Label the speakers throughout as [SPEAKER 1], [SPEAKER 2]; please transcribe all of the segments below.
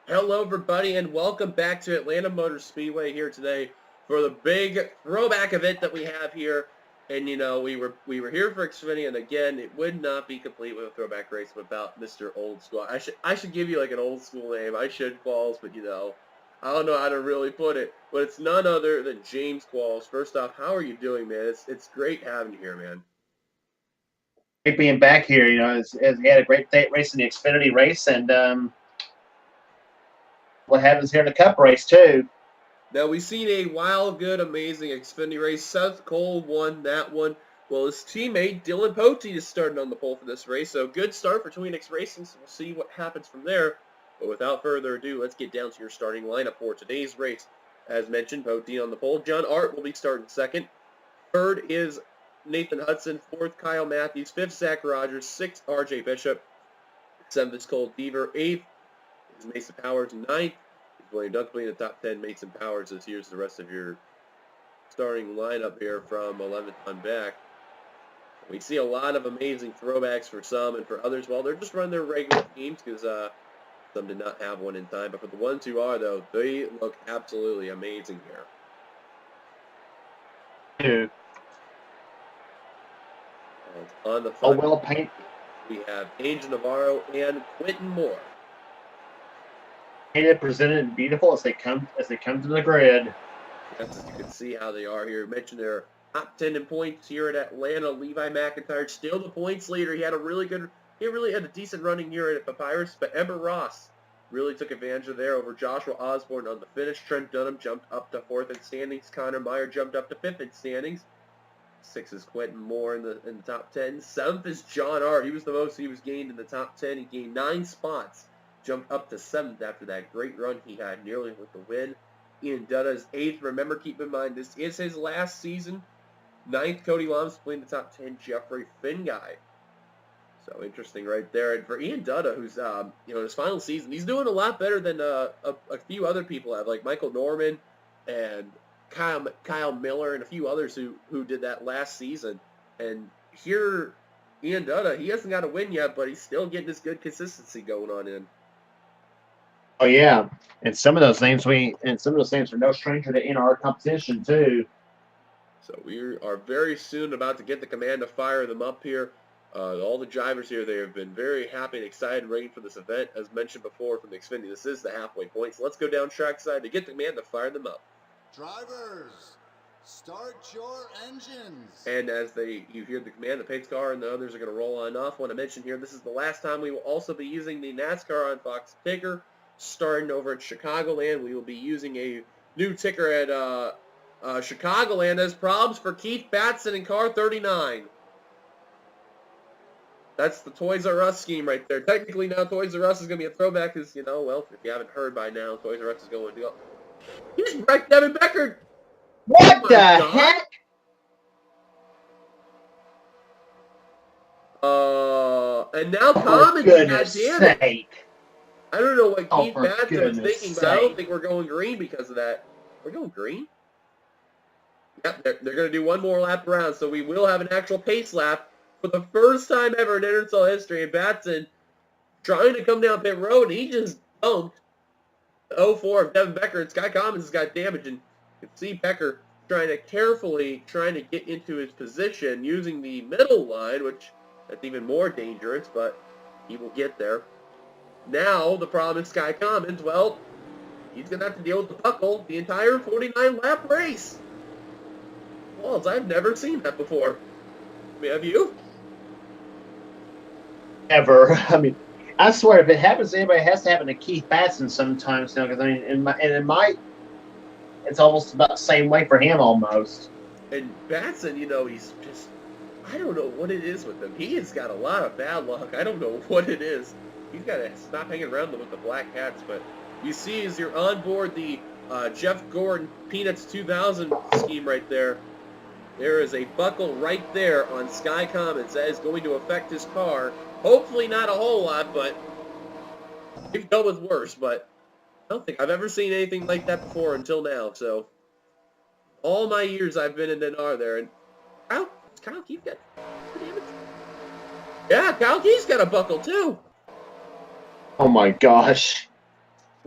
[SPEAKER 1] Hello, everybody, and welcome back to Atlanta Motor Speedway here today for the big throwback event that we have here. And we were here for Xfinity, and again, it would not be complete with a throwback race without Mr. Old School. I should give you like an old school name. I should Qualls, but I don't know how to really put it. But it's none other than James Qualls. First off, how are you doing, man? It's great having you here, man.
[SPEAKER 2] Great being back here. As he had a great day racing the Xfinity race, and what happens here in the Cup race too.
[SPEAKER 1] Now, we've seen a wild, good, amazing Xfinity race. Seth Cole won that one. Well, his teammate, Dylan Pote, is starting on the pole for this race. So, good start for Tween X Racing. So, we'll see what happens from there. But without further ado, let's get down to your starting lineup for today's race. As mentioned, Pote on the pole. John Art will be starting second. Third is Nathan Hudson. Fourth, Kyle Matthews. Fifth, Zach Rogers. Sixth, RJ Bishop. Seventh is Cole Deaver. Eighth is Mason Powers. Ninth, William Dunkley in the top 10. Mason Powers. This here's the rest of your starting lineup here from 11th on back. We see a lot of amazing throwbacks for some, and for others, well, they're just running their regular teams because some did not have one in time. But for the ones who are, though, they look absolutely amazing here. And on the front,
[SPEAKER 2] well painted.
[SPEAKER 1] We have Angel Navarro and Quentin Moore.
[SPEAKER 2] Painted, presented, and beautiful as they come to the grid.
[SPEAKER 1] Yes, as you can see how they are here. Mentioned their top 10 in points here at Atlanta. Levi McIntyre still the points leader. He really had a decent running year at Papyrus, but Ember Ross really took advantage of there over Joshua Osborne on the finish. Trent Dunham jumped up to 4th in standings. Connor Meyer jumped up to 5th in standings. 6th is Quentin Moore in the top 10. 7th is John Art. He was the most he was gained in the top 10. He gained 9 spots. Jumped up to 7th after that great run he had, nearly with the win. Ian Dutta is 8th. Remember, keep in mind, this is his last season. 9th, Cody Lums playing the top 10, Jeffrey Finguy. So interesting right there. And for Ian Dutta, who's his final season, he's doing a lot better than a few other people have, like Michael Norman and Kyle Miller and a few others who did that last season. And here, Ian Dutta, he hasn't got a win yet, but he's still getting this good consistency going on in.
[SPEAKER 2] Oh yeah, and some of those names are no stranger to NR competition too.
[SPEAKER 1] So we are very soon about to get the command to fire them up here. All the drivers here, they have been very happy and excited and ready for this event. As mentioned before from the Xfinity, this is the halfway point. So let's go down trackside to get the command to fire them up.
[SPEAKER 3] Drivers, start your engines.
[SPEAKER 1] And as you hear the command, the pace car and the others are going to roll on off. I want to mention here, this is the last time we will also be using the NASCAR on Fox ticker. Starting over at Chicagoland, we will be using a new ticker at Chicagoland as problems for Keith Batson in car 39. That's the Toys R Us scheme right there. Technically now Toys R Us is going to be a throwback because, well, if you haven't heard by now, Toys R Us is going to go. He's wrecked Devin Becker.
[SPEAKER 2] What the heck?
[SPEAKER 1] And now Common,
[SPEAKER 2] goodness sake.
[SPEAKER 1] I don't know what Keith Batson was thinking, but I don't
[SPEAKER 2] sake.
[SPEAKER 1] think we're going green because of that. We're going green? Yep, they're going to do one more lap around, so we will have an actual pace lap for the first time ever in NRSL history. And Batson trying to come down pit road, and he just bumped 04 of Devin Becker, and Sky Commons has got damage. And you can see Becker trying to get into his position using the middle line, which that's even more dangerous, but he will get there. Now, the problem is Sky Commons, well, he's going to have to deal with the buckle the entire 49-lap race. Walls, I've never seen that before. Have you?
[SPEAKER 2] Ever. I mean, I swear, if it happens to anybody, it has to happen to Keith Batson sometimes now. Because it's almost about the same way for him almost.
[SPEAKER 1] And Batson, he's just, I don't know what it is with him. He has got a lot of bad luck. I don't know what it is. He's got to stop hanging around with the black hats. But you see, as you're on board the Jeff Gordon Peanuts 2000 scheme right there, there is a buckle right there on Sky Commons that is going to affect his car. Hopefully not a whole lot, but we've dealt with worse. But I don't think I've ever seen anything like that before until now. So all my years I've been in NR there, and Kyle Keith got damage. Yeah, Kyle Keith's got a buckle too.
[SPEAKER 2] Oh my gosh.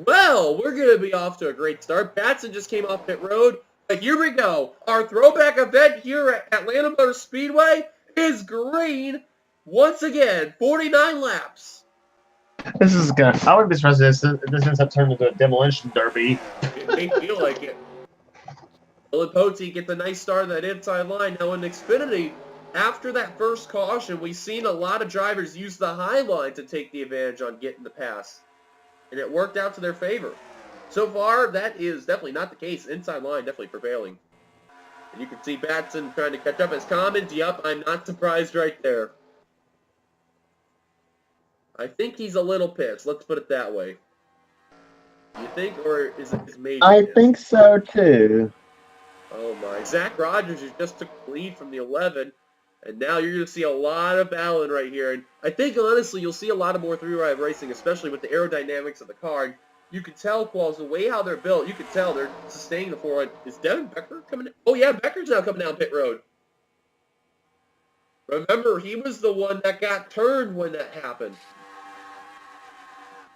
[SPEAKER 1] Well, we're going to be off to a great start. Batson just came off pit road. But here we go. Our throwback event here at Atlanta Motor Speedway is green. Once again, 49 laps.
[SPEAKER 2] This is gonna. I wouldn't be surprised if this ends up turning into a demolition derby.
[SPEAKER 1] It may feel like it. Dylan Pote gets a nice start on that inside line. Now in Xfinity, after that first caution, we've seen a lot of drivers use the high line to take the advantage on getting the pass. And it worked out to their favor. So far, that is definitely not the case. Inside line definitely prevailing. And you can see Batson trying to catch up his comments. Yup, I'm not surprised right there. I think he's a little pissed. Let's put it that way. You think, or is it his major
[SPEAKER 2] I
[SPEAKER 1] pissed?
[SPEAKER 2] think so too.
[SPEAKER 1] Oh my. Zach Rogers just took the lead from the 11. And now you're going to see a lot of battling right here. And I think, honestly, you'll see a lot of more three-ride racing, especially with the aerodynamics of the car. And you can tell, Qualls, the way how they're built, you can tell they're sustaining the four-ride. Is Devin Becker coming in? Oh, yeah, Becker's now coming down pit road. Remember, he was the one that got turned when that happened.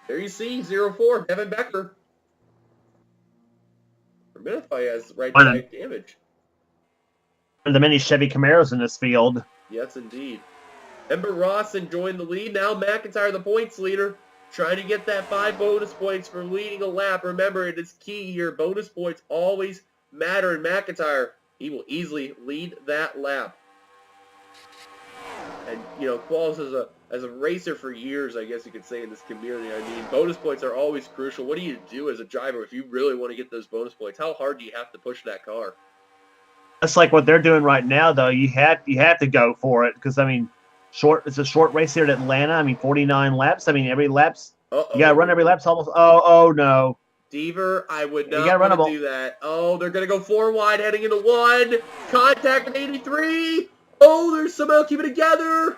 [SPEAKER 1] There you see, 0-4, Devin Becker. For a minute, I thought he has right side damage.
[SPEAKER 2] The many Chevy Camaros in this field.
[SPEAKER 1] Yes, indeed. Ember Ross enjoying the lead. Now McIntyre, the points leader, trying to get that 5 bonus points for leading a lap. Remember, it is key here. Bonus points always matter in McIntyre. He will easily lead that lap. And, you know, Qualls as a racer for years, I guess you could say, in this community. I mean, bonus points are always crucial. What do you do as a driver if you really want to get those bonus points? How hard do you have to push that car?
[SPEAKER 2] That's like what they're doing right now, though. You have to go for it because I mean, it's a short race here at Atlanta. I mean, 49 laps. I mean, every lap's you gotta run every lap's almost. Oh no,
[SPEAKER 1] Deaver, I would not want to do that. Oh, they're gonna go 4 wide heading into 1. Contact at 83. Oh, they're somehow keeping it together.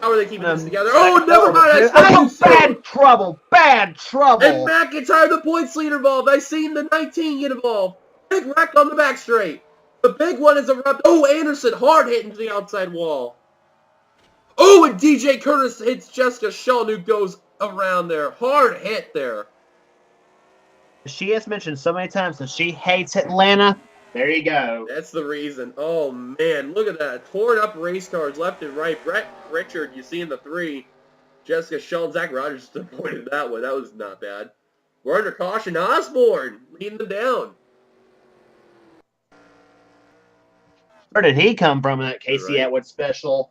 [SPEAKER 1] How are they keeping this together? Oh, never mind.
[SPEAKER 2] Bad trouble. Bad trouble.
[SPEAKER 1] And McIntyre, the points leader, involved. I seen the 19 get involved. Big wreck on the back straight. The big one is erupted. Oh, Anderson hard hitting to the outside wall. Oh, and DJ Curtis hits Jessica Shawn, who goes around there. Hard hit there.
[SPEAKER 2] She has mentioned so many times that she hates Atlanta. There you go.
[SPEAKER 1] That's the reason. Oh, man. Look at that. Torn up race cars left and right. Brett Richard, you see in the 3. Jessica Shawn, Zach Rogers disappointed that one. That was not bad. We're under caution. Osborne leading them down.
[SPEAKER 2] Where did he come from in that Casey Atwood special?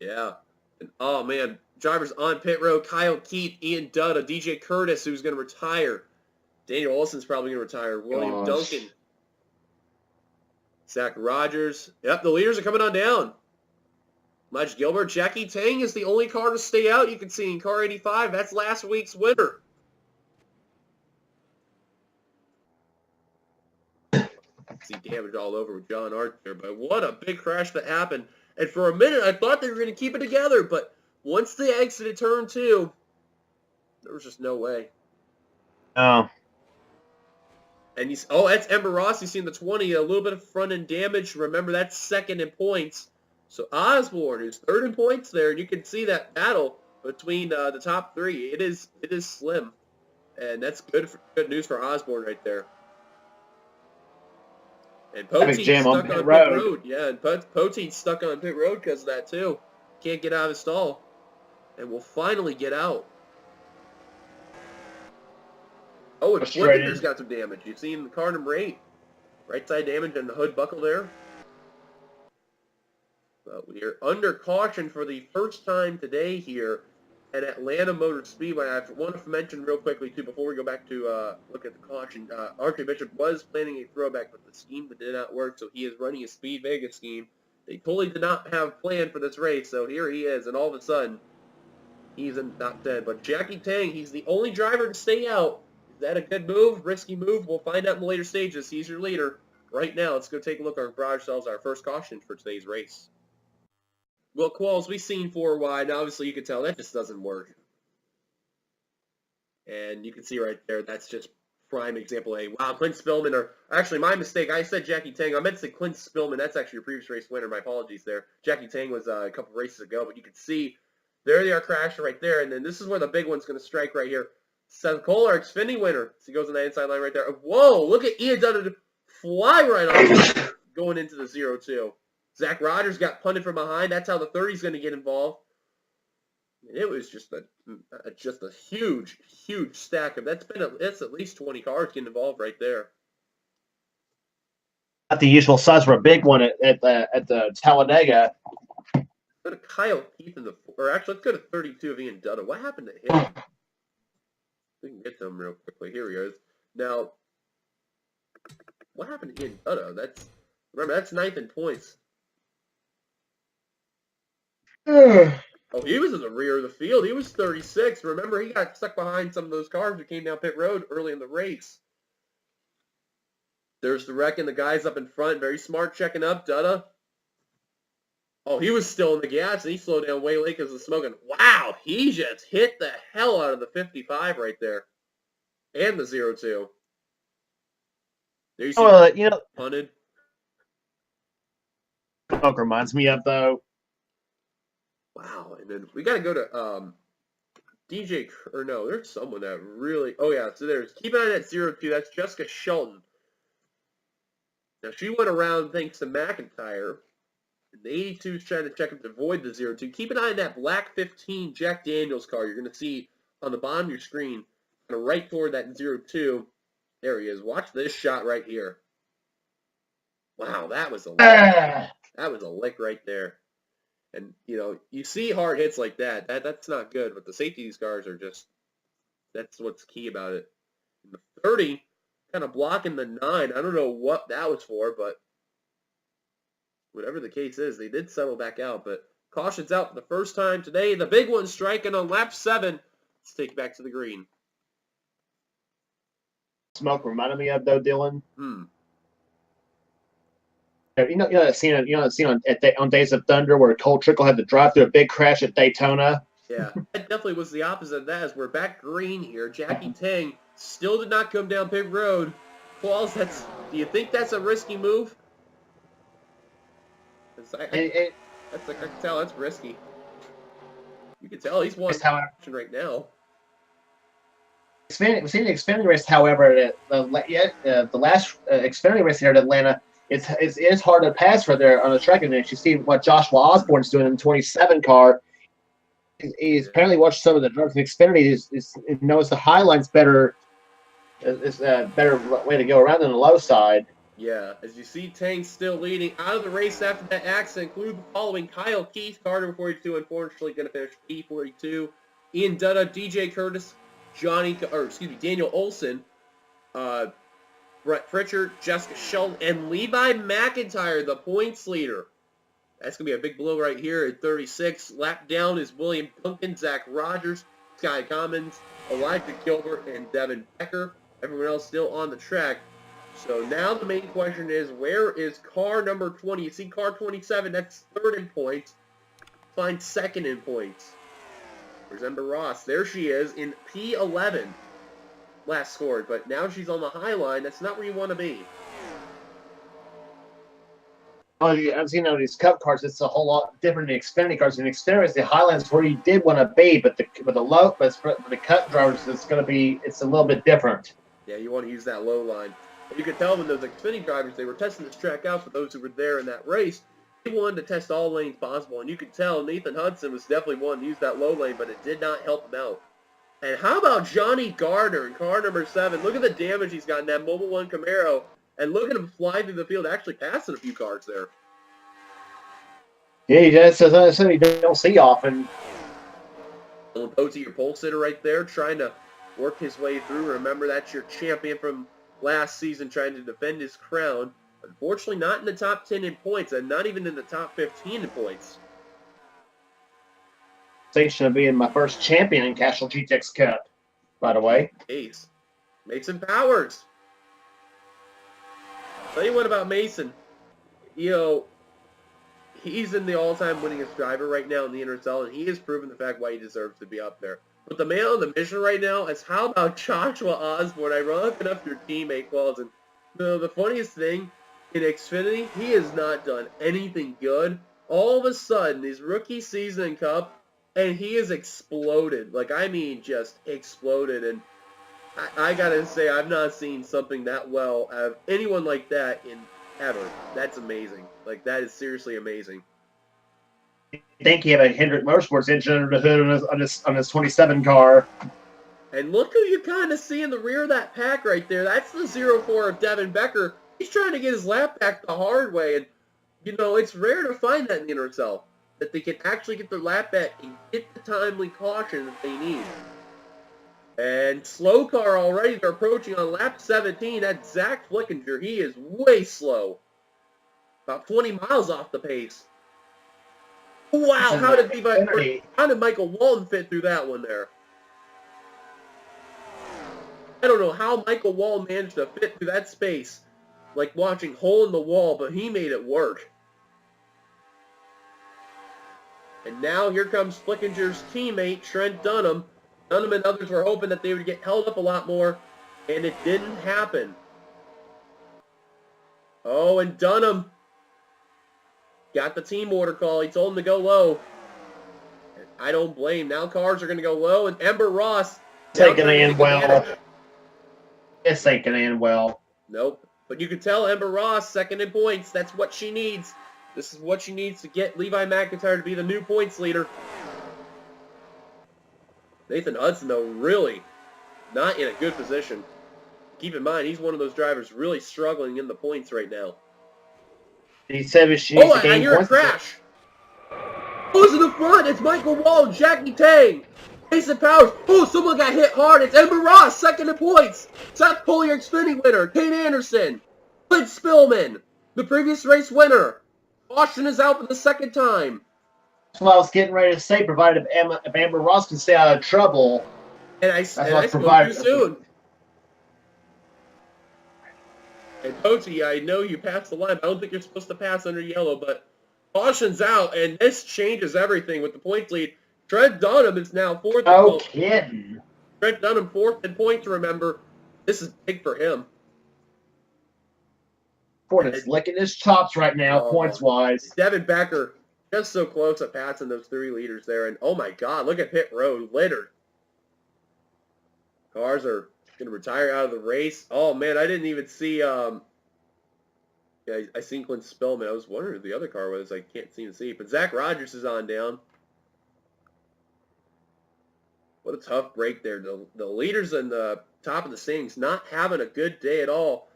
[SPEAKER 1] Yeah. And, oh, man. Drivers on pit road. Kyle Keith, Ian Dutta, DJ Curtis, who's going to retire. Daniel Olson's probably going to retire. William Duncan. Zach Rogers. Yep, the leaders are coming on down. Mudge Gilbert. Jackie Tang is the only car to stay out. You can see in car 85. That's last week's winner. See damage all over with John Art there, but what a big crash that happened. And for a minute, I thought they were going to keep it together, but once they exited turn 2, there was just no way.
[SPEAKER 2] Oh.
[SPEAKER 1] And that's Ember Ross. You see in the 20, a little bit of front-end damage. Remember, that's second in points. So Osborne is third in points there, and you can see that battle between the top 3. It is slim, and that's good news for Osborne right there. And Poteet's stuck on pit road. Yeah, and Poteet's stuck on pit road because of that, too. Can't get out of his stall. And will finally get out. Oh, and Flicker's got some damage. You've seen the car number 8. Right side damage and the hood buckle there. But we are under caution for the first time today here at Atlanta Motor Speedway. I want to mention real quickly, too, before we go back to look at the caution, R.K. Bishop was planning a throwback with the scheme that did not work, so he is running a Speed Vegas scheme. They totally did not have planned for this race, so here he is, and all of a sudden, he's in top 10. But Jackie Tang, he's the only driver to stay out. Is that a good move? Risky move? We'll find out in the later stages. He's your leader. Right now, let's go take a look at our garage sales, our first caution for today's race. Well, Qualls, we've seen 4 wide. Now, obviously, you can tell that just doesn't work. And you can see right there, that's just prime example A. Wow, Clint Spillman, or actually, my mistake. I said Jackie Tang. I meant to say Clint Spillman. That's actually your previous race winner. My apologies there. Jackie Tang was a couple races ago, but you can see there they are crashing right there. And then this is where the big one's going to strike right here. Seth Cole, our Xfinity winner. So he goes on the inside line right there. Whoa, look at Ian Dutta fly right off going into the 0-2. Zach Rogers got punted from behind. That's how the 30's going to get involved. And it was just a huge, huge stack of that's at least 20 cars getting involved right there.
[SPEAKER 2] Not the usual size for a big one at the Talladega.
[SPEAKER 1] Go to Kyle Keith let's go to 32 of Ian Dutta. What happened to him? We can get to him real quickly. Here he is. Now, what happened to Ian Dutta? Remember, that's 9th in points. Oh, he was in the rear of the field. He was 36. Remember, he got stuck behind some of those cars that came down pit road early in the race. There's the wreck and the guys up in front. Very smart checking up. Dutta. Oh, he was still in the gas, and he slowed down way late because of the smoking. Wow, he just hit the hell out of the 55 right there. And the 0-2. There you see punted.
[SPEAKER 2] Smoke reminds me of, though.
[SPEAKER 1] Wow, and then we got to go to there's someone that really, so keep an eye on that 0-2, that's Jessica Shelton. Now, she went around thanks to McIntyre, and the 82 is trying to check him to avoid the 0-2. Keep an eye on that black 15 Jack Daniels car you're going to see on the bottom of your screen, kind of right toward that 0-2. There he is. Watch this shot right here. Wow, that was a lick. That was a lick right there. And, you see hard hits like that. That's not good. But the safety of these cars are just, that's what's key about it. And the 30, kind of blocking the 9. I don't know what that was for, but whatever the case is, they did settle back out. But caution's out for the first time today. The big one striking on lap 7. Let's take it back to the green.
[SPEAKER 2] Smoke reminded me of, though, Dylan. You know that scene on Days of Thunder where Cole Trickle had to drive through a big crash at Daytona.
[SPEAKER 1] Yeah, that definitely was the opposite of that. As we're back green here, Jackie Tang still did not come down pit road. Pauls, do you think that's a risky move? I can tell that's risky. You can tell he's one right now.
[SPEAKER 2] We've seen the Xfinity race, however, the last Xfinity race here at Atlanta. It's hard to pass for there on the track, and you see what Joshua Osborne's doing in the 27 car. He's apparently watched some of the drivers in Xfinity. He knows the high line's better. Is a better way to go around than the low side.
[SPEAKER 1] Yeah, as you see, Tang still leading out of the race after that accident. Include the following: Kyle Keith, car number 42, unfortunately going to finish P42. Ian Dutta, DJ Curtis, Daniel Olson, Brett Pritchard, Jessica Shelton, and Levi McIntyre, the points leader. That's going to be a big blow right here at 36. Lap down is William Duncan, Zach Rogers, Sky Commons, Elijah Gilbert, and Devin Becker. Everyone else still on the track. So now the main question is, where is car number 20? You see car 27, that's 3rd in points. Find 2nd in points. Where's Ember Ross? There she is in P11. Last scored, but now she's on the high line. That's not where you want to be.
[SPEAKER 2] Oh, I've seen these Cup cars. It's a whole lot different than Xfinity cars. In Xfinity, the high line's where you did want to be, but the Cup drivers, it's a little bit different.
[SPEAKER 1] Yeah, you want to use that low line. You could tell when those Xfinity drivers, they were testing this track out for those who were there in that race. They wanted to test all lanes possible, and you could tell Nathan Hudson was definitely one to use that low lane, but it did not help him out. And how about Johnny Gardner in car number 7? Look at the damage he's got in that Mobil 1 Camaro. And look at him flying through the field, actually passing a few cars there.
[SPEAKER 2] Yeah, that's something you don't see often.
[SPEAKER 1] Dylan Posey, your pole sitter right there, trying to work his way through. Remember, that's your champion from last season trying to defend his crown. Unfortunately, not in the top 10 in points, and not even in the top 15 in points.
[SPEAKER 2] Of being my first champion in Cashel GTX Cup, by the way.
[SPEAKER 1] Ace. Mason Powers. Tell you what about Mason. He's in the all-time winningest driver right now in the NRSL, and he has proven the fact why he deserves to be up there. But the man on the mission right now is how about Joshua Osborne? Ironically enough, your teammate calls him. The funniest thing, in Xfinity, he has not done anything good. All of a sudden, his rookie season in Cup, and he has exploded. Just exploded. And I gotta say, I've not seen something that well out of anyone like that in ever. That's amazing. Like, that is seriously amazing.
[SPEAKER 2] I think he had a Hendrick Motorsports engine under the hood on his 27 car.
[SPEAKER 1] And look who you kind of see in the rear of that pack right there. That's the 04 of Devin Becker. He's trying to get his lap back the hard way. And, you know, it's rare to find that in the NRSL, that they can actually get their lap back and get the timely caution that they need. And slow car already. They're approaching on lap 17. That's Zach Flickinger. He is way slow. About 20 miles off the pace. Wow, how did Michael Walton fit through that one there? I don't know how Michael Wall managed to fit through that space, like watching hole in the wall, but he made it work. And now here comes Flickinger's teammate, Trent Dunham. Dunham and others were hoping that they would get held up a lot more, and it didn't happen. Oh, and Dunham got the team order call. He told him to go low. And I don't blame. Now cars are going to go low, and Ember Ross
[SPEAKER 2] taking in well. This ain't going to end well.
[SPEAKER 1] Nope. But you can tell Ember Ross, second in points. That's what she needs. This is what she needs to get Levi McIntyre to be the new points leader. Nathan Hudson, though, really not in a good position. Keep in mind, he's one of those drivers really struggling in the points right now.
[SPEAKER 2] He said
[SPEAKER 1] I hear a crash. Who's in the front? It's Michael Wall, Jackie Tang, Mason Powers. Oh, someone got hit hard. It's Ember Ross, second in points. South Pole Xfinity winner, Kate Anderson. Clint Spillman, the previous race winner. Caution is out for the second time.
[SPEAKER 2] That's what I was getting ready to say, provided if Amber Ross can stay out of trouble.
[SPEAKER 1] And I spoke too soon. And Poti, I know you passed the line, but I don't think you're supposed to pass under yellow, but caution's out, and this changes everything with the points lead. Trent Dunham is now fourth.
[SPEAKER 2] No kidding.
[SPEAKER 1] Trent Dunham fourth in points, remember. This is big for him.
[SPEAKER 2] Ford is licking his chops right now, points-wise.
[SPEAKER 1] Devin Becker just so close at passing those three leaders there. And, oh, my God, look at pit road, littered. Cars are going to retire out of the race. Oh, man, I didn't even see I seen Clint Spillman. I was wondering who the other car was. I can't seem to see. But Zach Rogers is on down. What a tough break there. The leaders in the top of the standings not having a good day at all.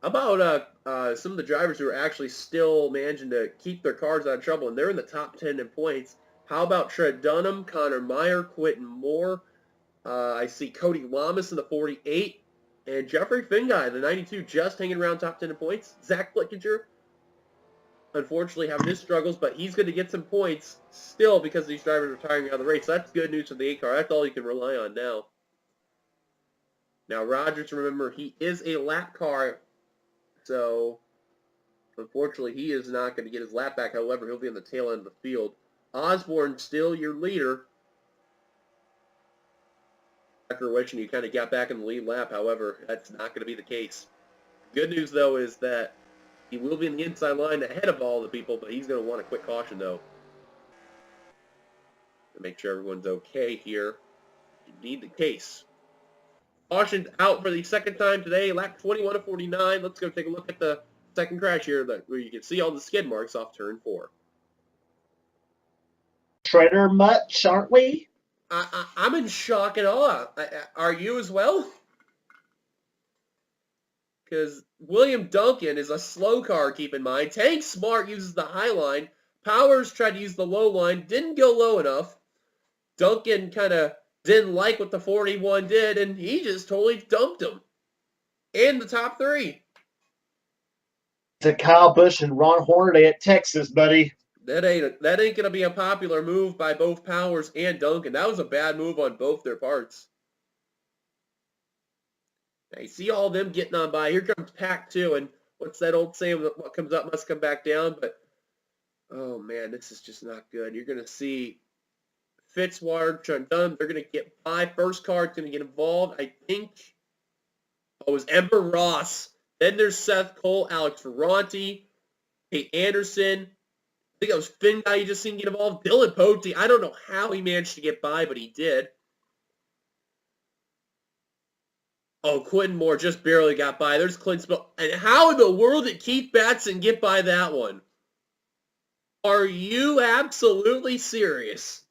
[SPEAKER 1] How about some of the drivers who are actually still managing to keep their cars out of trouble, and they're in the top 10 in points. How about Trent Dunham, Connor Meyer, Quentin Moore? I see Cody Lamas in the 48, and Jeffrey Finguy, the 92, just hanging around top 10 in points. Zach Flickinger, unfortunately, having his struggles, but he's going to get some points still because these drivers are retiring out of the race. So that's good news for the 8 car. That's all you can rely on now. Now, Rogers, remember, he is a lap car. So, unfortunately, he is not going to get his lap back. However, he'll be on the tail end of the field. Osborne still your leader. After wishing you kind of got back in the lead lap, however, that's not going to be the case. Good news, though, is that he will be in the inside line ahead of all the people, but he's going to want a quick caution, though. To make sure everyone's okay here. Indeed the case. Caution out for the second time today, lap 21 of 49. Let's go take a look at the second crash here where you can see all the skid marks off turn 4.
[SPEAKER 2] Shredder much, aren't we?
[SPEAKER 1] I'm in shock and awe. Are you as well? Because William Duncan is a slow car, keep in mind. Tank Smart uses the high line. Powers tried to use the low line, didn't go low enough. Duncan kind of didn't like what the 41 did, and he just totally dumped him. In the top 3.
[SPEAKER 2] To Kyle Busch and Ron Hornaday at Texas, buddy.
[SPEAKER 1] That ain't going to be a popular move by both Powers and Duncan. That was a bad move on both their parts. Now, you see all of them getting on by. Here comes Pack 2, and what's that old saying? What comes up must come back down. But, oh, man, this is just not good. You're going to see Fitzwater, Trent Dunham, they're going to get by. First car is going to get involved. I think it was Ember Ross. Then there's Seth Cole, Alex Ferranti, Kate Anderson. I think it was Finn guy you just seen get involved. Dylan Poti. I don't know how he managed to get by, but he did. Oh, Quentin Moore just barely got by. There's Clint Spill. And how in the world did Keith Batson get by that one? Are you absolutely serious?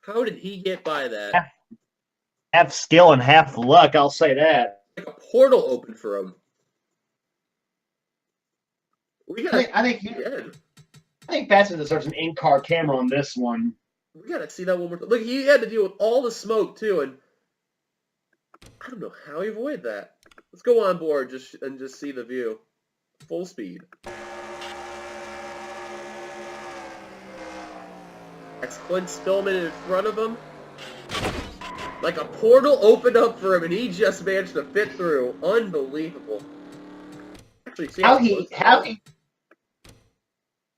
[SPEAKER 1] How did he get by that?
[SPEAKER 2] Half skill and half luck, I'll say that.
[SPEAKER 1] Like a portal opened for him.
[SPEAKER 2] I think Batson deserves an in-car camera on this one.
[SPEAKER 1] We gotta see that one more time. Look, he had to deal with all the smoke too, and I don't know how he avoided that. Let's go on board and just see the view. Full speed. That's Clint Spillman in front of him. Like a portal opened up for him, and he just managed to fit through. Unbelievable. Actually, see how he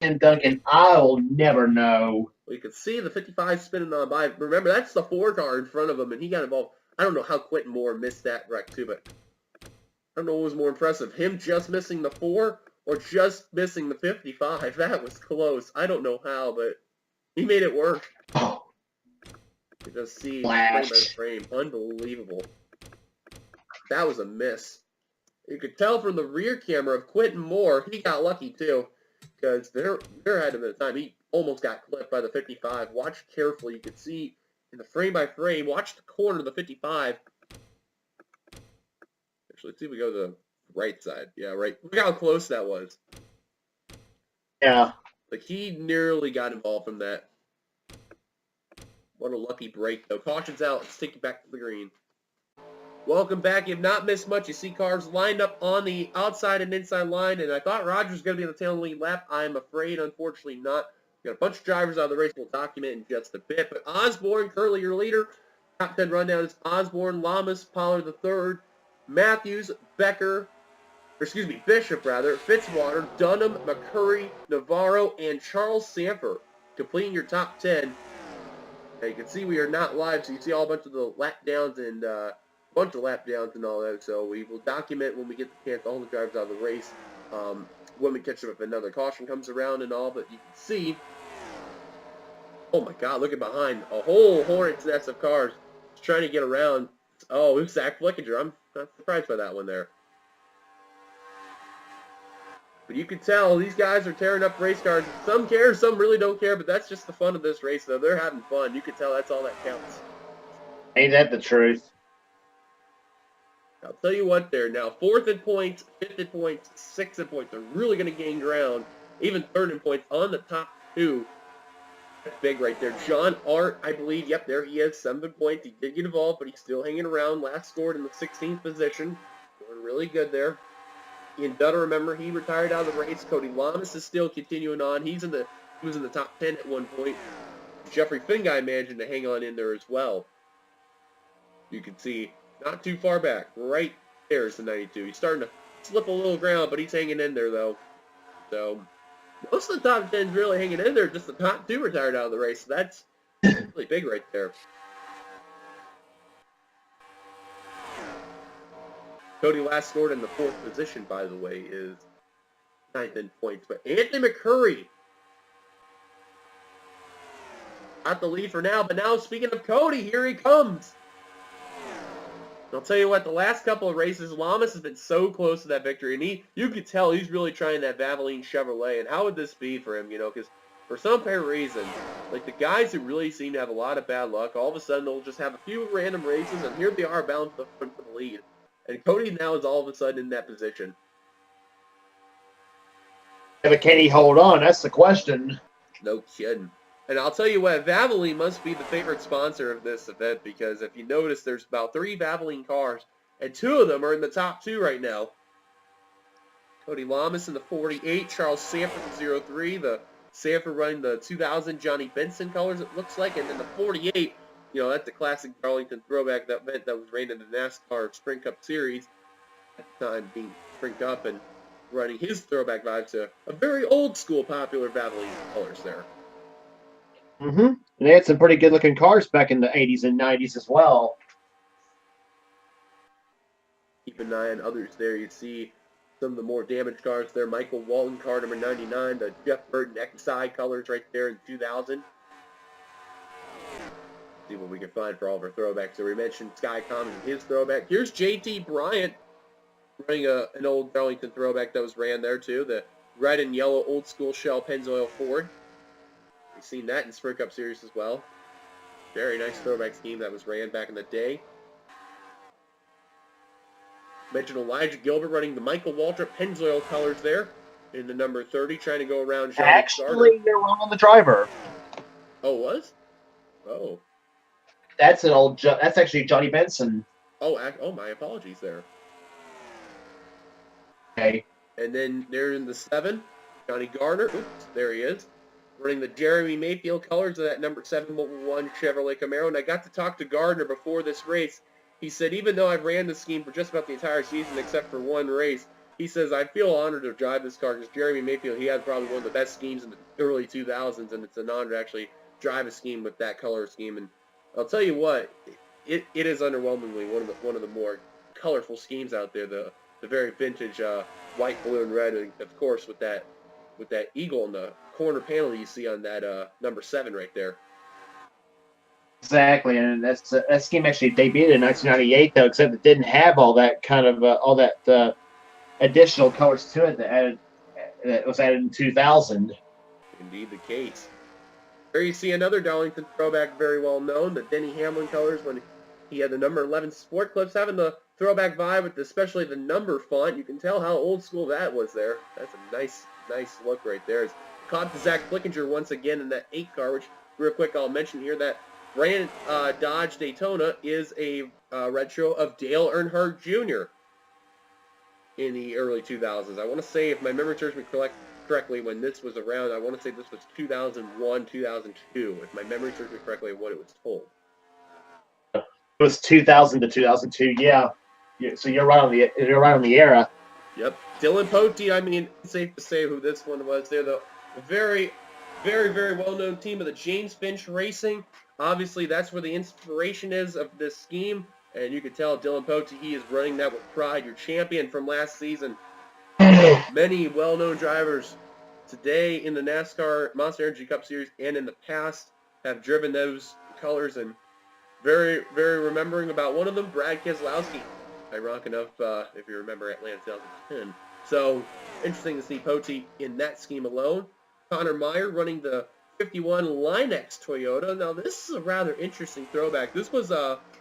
[SPEAKER 2] and Duncan, I'll never know.
[SPEAKER 1] Well, you can see the 55 spinning on by. Remember, that's the 4 car in front of him, and he got involved. I don't know how Quentin Moore missed that wreck too, but I don't know what was more impressive, him just missing the 4 or just missing the 55. That was close. I don't know how, but he made it work.
[SPEAKER 2] Oh.
[SPEAKER 1] You just see frame by frame. Unbelievable. That was a miss. You could tell from the rear camera of Quentin Moore, he got lucky too, because there had been a time he almost got clipped by the 55. Watch carefully. You could see in the frame by frame. Watch the corner of the 55. Actually, let's see if we go to the right side. Yeah, right. Look how close that was.
[SPEAKER 2] Yeah.
[SPEAKER 1] Like, he nearly got involved from that. What a lucky break, though. Caution's out. Let's take you back to the green. Welcome back. You've not missed much. You see cars lined up on the outside and inside line, and I thought Rogers was going to be in the tail lead lap. I'm afraid, unfortunately, not. We got a bunch of drivers out of the race. We'll document in just a bit. But Osborne, currently your leader. Top 10 rundown is Osborne, Lamas, Pollard III, Matthews, Bishop, Fitzwater, Dunham, McCurry, Navarro, and Charles Sanford completing your top 10. Now you can see we are not live, so you see all a bunch of the lap downs and all that. So we will document when we get the chance all the drivers out of the race. When we catch up if another caution comes around and all, but you can see, oh my God, look at behind, a whole hornet's nest of cars trying to get around. Oh, it was Zach Flickinger. I'm not surprised by that one there. But you can tell these guys are tearing up race cars. Some care, some really don't care, but that's just the fun of this race, though. They're having fun. You can tell that's all that counts.
[SPEAKER 2] Ain't that the truth?
[SPEAKER 1] I'll tell you what, they're now 4th in points, 5th in points, 6th in points. They're really going to gain ground, even 3rd in points on the top 2. That's big right there. John Art, I believe, yep, there he is, 7 points. He did get involved, but he's still hanging around. Last scored in the 16th position. Doing really good there. Ian Dutta, remember, he retired out of the race. Cody Lamas is still continuing on. He was in the top 10 at one point. Jeffrey Finguy managing to hang on in there as well. You can see not too far back. Right there is the 92. He's starting to slip a little ground, but he's hanging in there, though. So most of the top 10 is really hanging in there. Just the top 2 retired out of the race. So that's really big right there. Cody last scored in the 4th position, by the way, is 9th in points. But Anthony McCurry got the lead for now. But now, speaking of Cody, here he comes. I'll tell you what, the last couple of races, Lamas has been so close to that victory. And you could tell he's really trying that Valvoline Chevrolet. And how would this be for him, because for some apparent reason, like the guys who really seem to have a lot of bad luck, all of a sudden they'll just have a few random races, and here they are bound for the lead. And Cody now is all of a sudden in that position.
[SPEAKER 2] Yeah, but can he hold on? That's the question.
[SPEAKER 1] No kidding. And I'll tell you what, Valvoline must be the favorite sponsor of this event, because if you notice, there's about 3 Valvoline cars, and 2 of them are in the top 2 right now. Cody Lamas in the 48, Charles Sanford in 03, the Sanford running the 2000 Johnny Benson colors, it looks like, and then the 48, that's the classic Darlington throwback, that event that was ran in the NASCAR Spring Cup Series, at the time being Spring Cup, and running his throwback vibe to a very old school popular Valvoline colors there.
[SPEAKER 2] Mm-hmm. And they had some pretty good-looking cars back in the 80s and 90s as well.
[SPEAKER 1] Keep an eye on others there. You see some of the more damaged cars there. Michael Walton car number 99, the Jeff Burton XI colors right there in 2000. See what we can find for all of our throwbacks. So we mentioned Sky Common and his throwback. Here's J.T. Bryant running an old Darlington throwback that was ran there too. The red and yellow old school shell Pennzoil Ford. We've seen that in Sprint Cup Series as well. Very nice throwback scheme that was ran back in the day. Mentioned Elijah Gilbert running the Michael Waltrip Pennzoil colors there in the number 30, trying to go around Johnny
[SPEAKER 2] Actually, you're wrong on the driver.
[SPEAKER 1] Oh, was? Oh.
[SPEAKER 2] That's an old. That's actually Johnny Benson.
[SPEAKER 1] Oh, my apologies there.
[SPEAKER 2] Okay.
[SPEAKER 1] And then there in the 7, Johnny Garner. Oops, there he is. Running the Jeremy Mayfield colors of that number 7 Mobile 1 Chevrolet Camaro. And I got to talk to Gardner before this race. He said, even though I've ran this scheme for just about the entire season except for one race, he says, I feel honored to drive this car because Jeremy Mayfield, he had probably one of the best schemes in the early 2000s, and it's an honor to actually drive a scheme with that color scheme. And I'll tell you what, it is underwhelmingly one of the more colorful schemes out there. The very vintage white, blue, and red, and of course with that eagle in the corner panel you see on that number 7 right there.
[SPEAKER 2] Exactly, and that scheme actually debuted in 1998, though, except it didn't have all that kind of additional colors to it that was added in 2000.
[SPEAKER 1] Indeed, the case. There you see another Darlington throwback, very well known, the Denny Hamlin colors when he had the number 11 Sport Clips, having the throwback vibe with especially the number font. You can tell how old school that was there. That's a nice look right there. It's caught to Zach Flickinger once again in that 8 car, which real quick I'll mention here that brand Dodge Daytona is a retro of Dale Earnhardt Jr. in the early 2000s. I want to say, if my memory serves me correctly, when this was around, I want to say this was 2001, 2002, if my memory serves me correctly of what it was told.
[SPEAKER 2] It was 2000 to 2002, yeah. So you're right on the era.
[SPEAKER 1] Yep. Dylan Pote, I mean, it's safe to say who this one was there, though. A very, very, very well-known team of the James Finch Racing. Obviously, that's where the inspiration is of this scheme. And you can tell Dylan Pote, he is running that with pride. Your champion from last season. Many well-known drivers today in the NASCAR Monster Energy Cup Series and in the past have driven those colors. And very, very remembering about one of them, Brad Keselowski. Ironic enough, if you remember Atlanta 2010. So, interesting to see Pote in that scheme alone. Connor Meyer running the 51 Line-X Toyota. Now, this is a rather interesting throwback. This was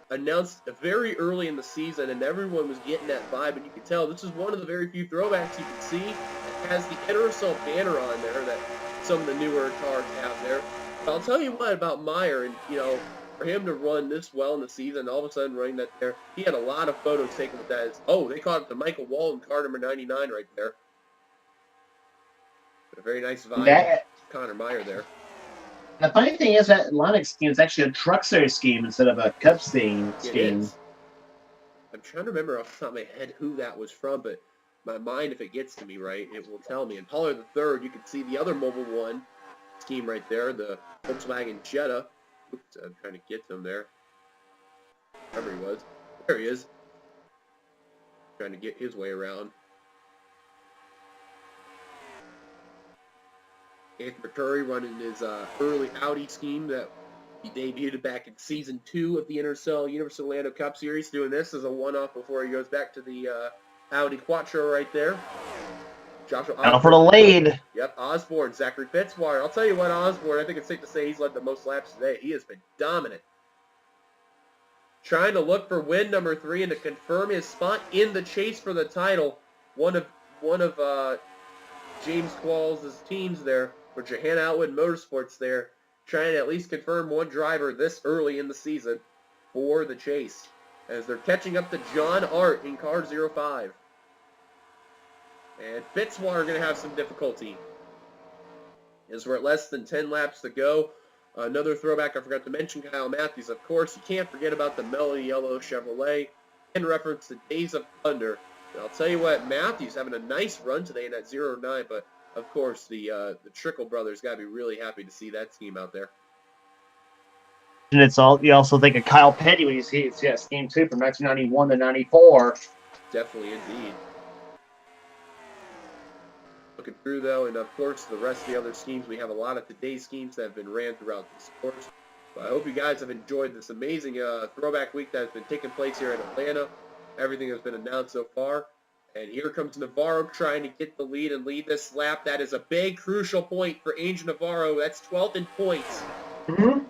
[SPEAKER 1] announced very early in the season, and everyone was getting that vibe, and you can tell this is one of the very few throwbacks you can see. It has the NRSL banner on there that some of the newer cars have there. But I'll tell you what about Meyer, and, you know, for him to run this well in the season, all of a sudden running that there, he had a lot of photos taken with that. They caught it to Michael Walton, car number 99 right there. But a very nice vibe. Connor Meyer there.
[SPEAKER 2] The funny thing is that Line-X scheme is actually a Truck Series scheme instead of a Cup scheme.
[SPEAKER 1] I'm trying to remember off the top of my head who that was from, but my mind, if it gets to me right, it will tell me. And Pollard the third, you can see the other Mobile 1 scheme right there, the Volkswagen Jetta. Oops, I'm trying to get to him there. Wherever he was. There he is. Trying to get his way around. Anthony McCurry running his early Audi scheme that he debuted back in Season 2 of the NRSL Universal Orlando Cup Series, doing this as a one-off before he goes back to the Audi Quattro right there. Joshua Osborne.
[SPEAKER 2] Out for the lead.
[SPEAKER 1] Yep, Osborne, Zachary Fitzwater. I'll tell you what, Osborne, I think it's safe to say he's led the most laps today. He has been dominant. Trying to look for win number 3 and to confirm his spot in the chase for the title. One of James Qualls' teams there, for Johanna Outwood Motorsports there, trying to at least confirm one driver this early in the season for the chase, as they're catching up to John Art in car 05. And Fitzwater going to have some difficulty, as we're at less than 10 laps to go. Another throwback I forgot to mention, Kyle Matthews, of course. You can't forget about the Melody Yellow Chevrolet in reference to Days of Thunder. And I'll tell you what, Matthews having a nice run today in that 09, but of course the Trickle brothers got to be really happy to see that scheme out there.
[SPEAKER 2] And it's all, you also think of Kyle Petty when you see scheme 2 from 1991 to 94.
[SPEAKER 1] Definitely, indeed. Looking through, though, and of course the rest of the other schemes, we have a lot of today's schemes that have been ran throughout the sport. But I hope you guys have enjoyed this amazing throwback week that has been taking place here in Atlanta. Everything has been announced so far. And here comes Navarro trying to get the lead and lead this lap. That is a big, crucial point for Angel Navarro. That's 12th in points.
[SPEAKER 2] Mm-hmm.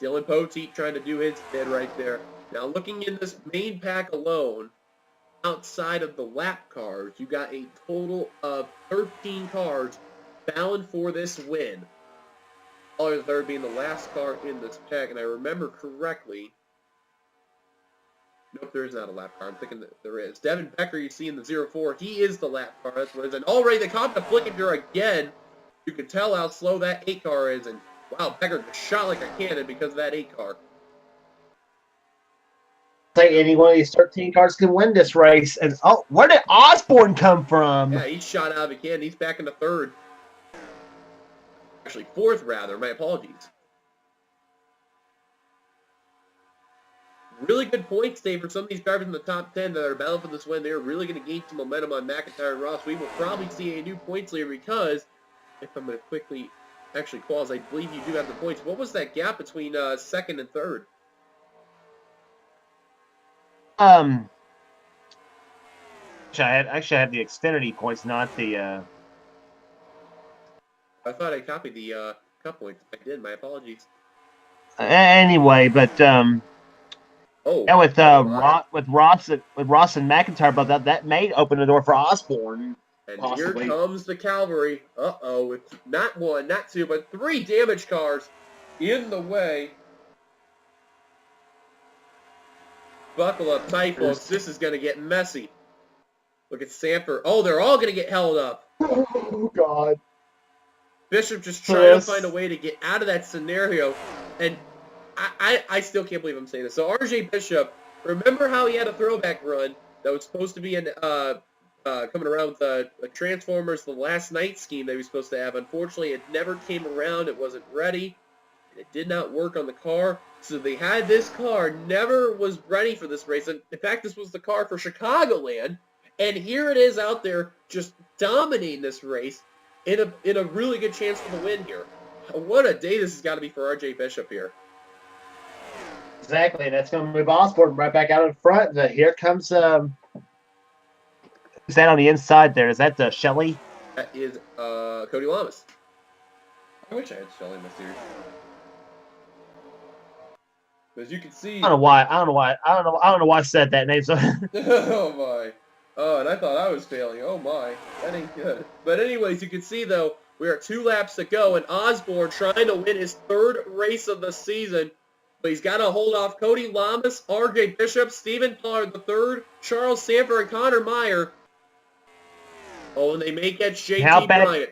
[SPEAKER 1] Dylan Poteet trying to do his bid right there. Now, looking in this main pack alone, outside of the lap cars, you got a total of 13 cars bound for this win. All the third being the last car in this pack, and I remember correctly. Nope, there is not a lap car. I'm thinking that there is. Devin Becker, you see in the 04, he is the lap car. That's what it is. And already they caught the Flickinger again. You can tell how slow that 8 car is. And wow, Becker just shot like a cannon because of that 8 car.
[SPEAKER 2] Like any one of these 13 cars can win this race. And oh, where did Osborne come from?
[SPEAKER 1] Yeah, he shot out of a cannon. He's back in the 3rd. Actually, 4th rather. My apologies. Really good points today for some of these drivers in the top 10 that are battling for this win. They're really going to gain some momentum on McIntyre and Ross. We will probably see a new points leader because, if I'm going to quickly, actually, Qualls, I believe you do have the points. What was that gap between 2nd and 3rd?
[SPEAKER 2] Actually, I had the Xfinity points, not the.
[SPEAKER 1] I thought I copied the cup points. I did. My apologies.
[SPEAKER 2] Anyway, but
[SPEAKER 1] Oh,
[SPEAKER 2] yeah, with Ross and McIntyre, but that may open the door for Osborne.
[SPEAKER 1] And
[SPEAKER 2] possibly.
[SPEAKER 1] Here comes the cavalry. Uh-oh, with not 1, not 2, but 3 damage cars in the way. Buckle up tight, folks. This is going to get messy. Look at Sanford. Oh, they're all going to get held up.
[SPEAKER 2] Oh, God.
[SPEAKER 1] Bishop just trying to find a way to get out of that scenario. And I still can't believe I'm saying this. So RJ Bishop, remember how he had a throwback run that was supposed to be in coming around with Transformers, the last night scheme that he was supposed to have. Unfortunately, it never came around. It wasn't ready. It did not work on the car. So they had this car, never was ready for this race. And in fact, this was the car for Chicagoland. And here it is out there just dominating this race in a really good chance for the win here. What a day this has got to be for RJ Bishop here.
[SPEAKER 2] Exactly, and that's going to move Osborne right back out in front. Here comes who's that on the inside there? Is that Shelley?
[SPEAKER 1] That is Cody Lamas. I wish I had Shelley in my series. As you can see,
[SPEAKER 2] I don't know why I said that name. So.
[SPEAKER 1] Oh my. Oh, and I thought I was failing. Oh my, that ain't good. But anyways, you can see though, we are 2 laps to go, and Osborne trying to win his 3rd race of the season. But he's got to hold off Cody Lamas, RJ Bishop, Stephen Pollard III, Charles Sanford, and Connor Meyer. Oh, and they may get JT Bryant.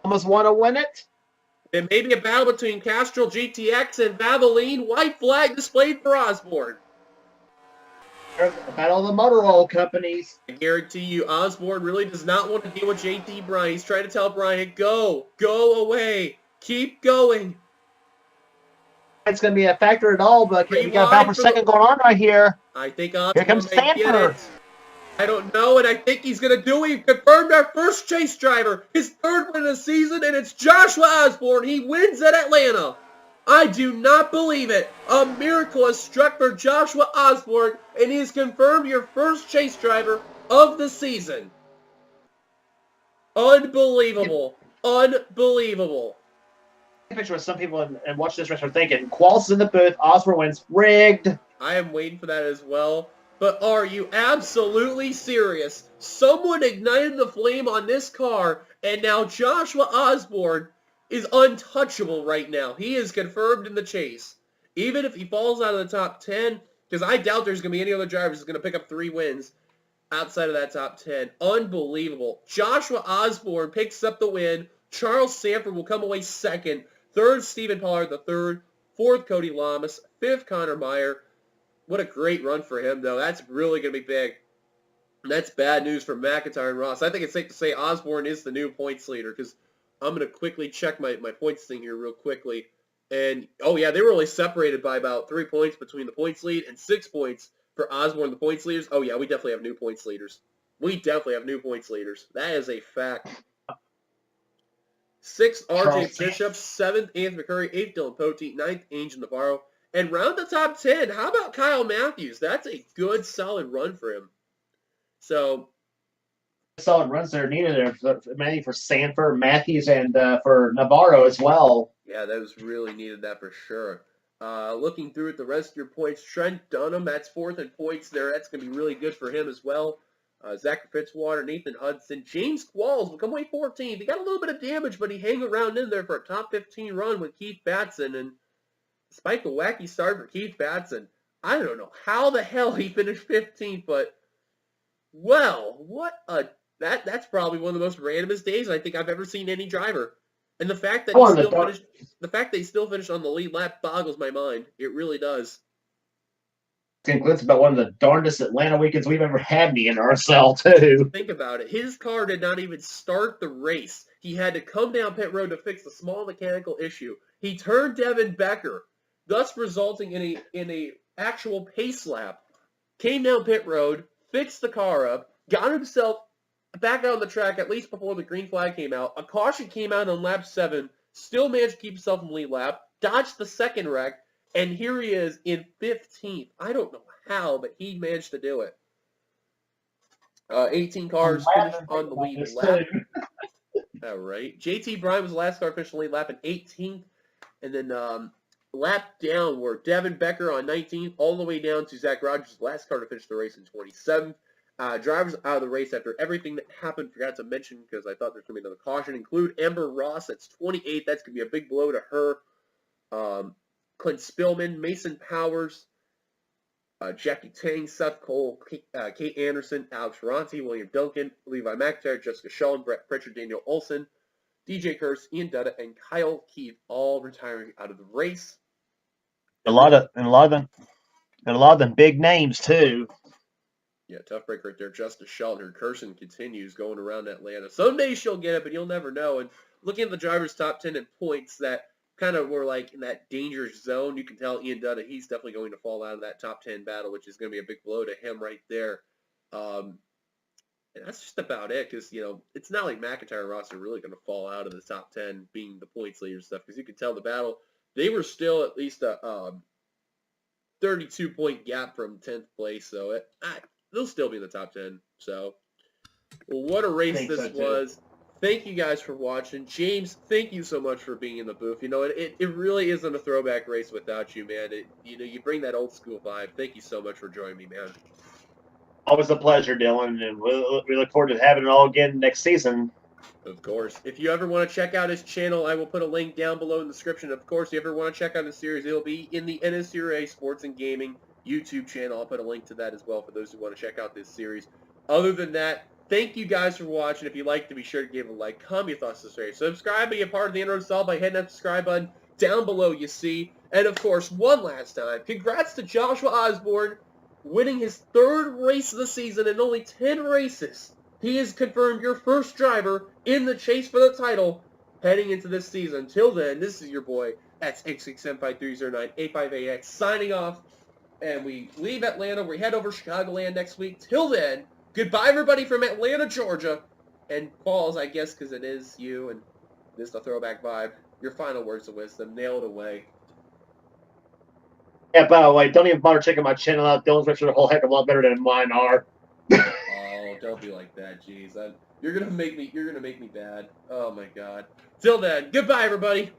[SPEAKER 2] Almost want to win it.
[SPEAKER 1] It may be a battle between Castrol GTX and Valvoline. White flag displayed for Osborne.
[SPEAKER 2] About all the motor oil companies.
[SPEAKER 1] I guarantee you, Osborne really does not want to deal with JT Bryant. He's trying to tell Bryant, go away, keep going.
[SPEAKER 2] It's going to be a factor at all, but we got a battle for second going on right here.
[SPEAKER 1] I think Osborne
[SPEAKER 2] here comes Sanford.
[SPEAKER 1] I don't know, and I think he's going to do it. He confirmed our first chase driver, his 3rd win of the season, and it's Joshua Osborne. He wins at Atlanta. I do not believe it. A miracle has struck for Joshua Osborne, and he has confirmed your first chase driver of the season. Unbelievable. Unbelievable.
[SPEAKER 2] Picture of some people and watch this race are thinking, Qualls in the booth, Osborne wins, rigged.
[SPEAKER 1] I am waiting for that as well. But are you absolutely serious? Someone ignited the flame on this car, and now Joshua Osborne is untouchable right now. He is confirmed in the chase. Even if he falls out of the top 10, because I doubt there's going to be any other drivers who's going to pick up 3 wins outside of that top 10. Unbelievable. Joshua Osborne picks up the win. Charles Sanford will come away 2nd. 3rd, Stephen Pollard the 3rd. 4th, Cody Lamas. 5th, Connor Meyer. What a great run for him, though. That's really going to be big. And that's bad news for McIntyre and Ross. I think it's safe to say Osborne is the new points leader, because I'm going to quickly check my points thing here real quickly. And, oh yeah, they were only separated by about 3 points between the points lead and 6 points for Osborne and the points leaders. Oh yeah, we definitely have new points leaders. We definitely have new points leaders. That is a fact. 6th, RJ
[SPEAKER 2] Charles
[SPEAKER 1] Bishop. 7th, Anthony McCurry. 8th, Dylan Poteet. 9th, Angel Navarro. And round the top 10, how about Kyle Matthews? That's a good, solid run for him. So,
[SPEAKER 2] solid runs that are needed there, mainly for Sanford, Matthews, and for Navarro as well.
[SPEAKER 1] Yeah, that was really needed that for sure. Looking through at the rest of your points, Trent Dunham, that's 4th in points there. That's going to be really good for him as well. Zachary Fitzwater, Nathan Hudson, James Qualls will come away 14th. He got a little bit of damage, but he hang around in there for a top 15 run with Keith Batson. And despite the wacky start for Keith Batson, I don't know how the hell he finished 15th, but well, that's probably one of the most randomest days I think I've ever seen any driver. And the fact that he still finished on the lead lap boggles my mind. It really does.
[SPEAKER 2] It's about one of the darndest Atlanta weekends we've ever had in the NRSL, too.
[SPEAKER 1] Think about it. His car did not even start the race. He had to come down pit road to fix a small mechanical issue. He turned Devin Becker, thus resulting in a actual pace lap. Came down pit road, fixed the car up, got himself back out on the track at least before the green flag came out. A caution came out on lap 7, still managed to keep himself in the lead lap, dodged the second wreck, and here he is in 15th. I don't know how, but he managed to do it. 18 cars finished on the lead lap. All right. JT Bryan was the last car to finish the lead lap in 18th. And then lap down were Devin Becker on 19th, all the way down to Zach Rogers, the last car to finish the race in 27th. Drivers out of the race after everything that happened, forgot to mention because I thought there's going to be another caution, include Amber Ross, that's 28th. That's going to be a big blow to her. Clint Spillman, Mason Powers, Jackie Tang, Seth Cole, Kate Anderson, Alex Ferranti, William Duncan, Levi McIntyre, Jessica Schoen, Brett Pritchard, Daniel Olson, DJ Kurse, Ian Dutta, and Kyle Keith all retiring out of the race.
[SPEAKER 2] A lot of them big names too.
[SPEAKER 1] Yeah, tough break right there. Justice Shelton, her cursing continues going around Atlanta. Someday she'll get it, but you'll never know. And looking at the drivers' top 10 in points that kind of were like in that dangerous zone, you can tell Ian Dutta, he's definitely going to fall out of that top 10 battle, which is going to be a big blow to him right there. And that's just about it, because, it's not like McIntyre and Ross are really going to fall out of the top 10 being the points leader and stuff, because you can tell the battle, they were still at least a 32-point gap from 10th place, so they'll still be in the top 10. So, well, what a race this was. Thank you guys for watching. James, thank you so much for being in the booth. It really isn't a throwback race without you, man. You bring that old school vibe. Thank you so much for joining me, man.
[SPEAKER 2] Always a pleasure, Dylan, and we look forward to having it all again next season.
[SPEAKER 1] Of course. If you ever want to check out his channel, I will put a link down below in the description. Of course, if you ever want to check out his series, it'll be in the NSCRA Sports and Gaming YouTube channel. I'll put a link to that as well for those who want to check out this series. Other than that, thank you guys for watching. If you liked it, be sure to give it a like, comment your thoughts on this series. Subscribe, be a part of the NRSL by hitting that subscribe button down below you see. And of course, one last time, congrats to Joshua Osborne winning his 3rd race of the season in only 10 races. He is confirmed your first driver in the chase for the title heading into this season. Till then, this is your boy, that's X675309858X, signing off. And we leave Atlanta. We head over Chicagoland next week. Till then, goodbye, everybody from Atlanta, Georgia. And Qualls, I guess, because it is you and this is the throwback vibe. Your final words of wisdom. Nail it away.
[SPEAKER 2] Yeah, by the way, don't even bother checking my channel out. Dylan's pictures are a whole heck of a lot better than mine are.
[SPEAKER 1] Oh, don't be like that, jeez. You're gonna make me bad. Oh my God. Till then, goodbye, everybody.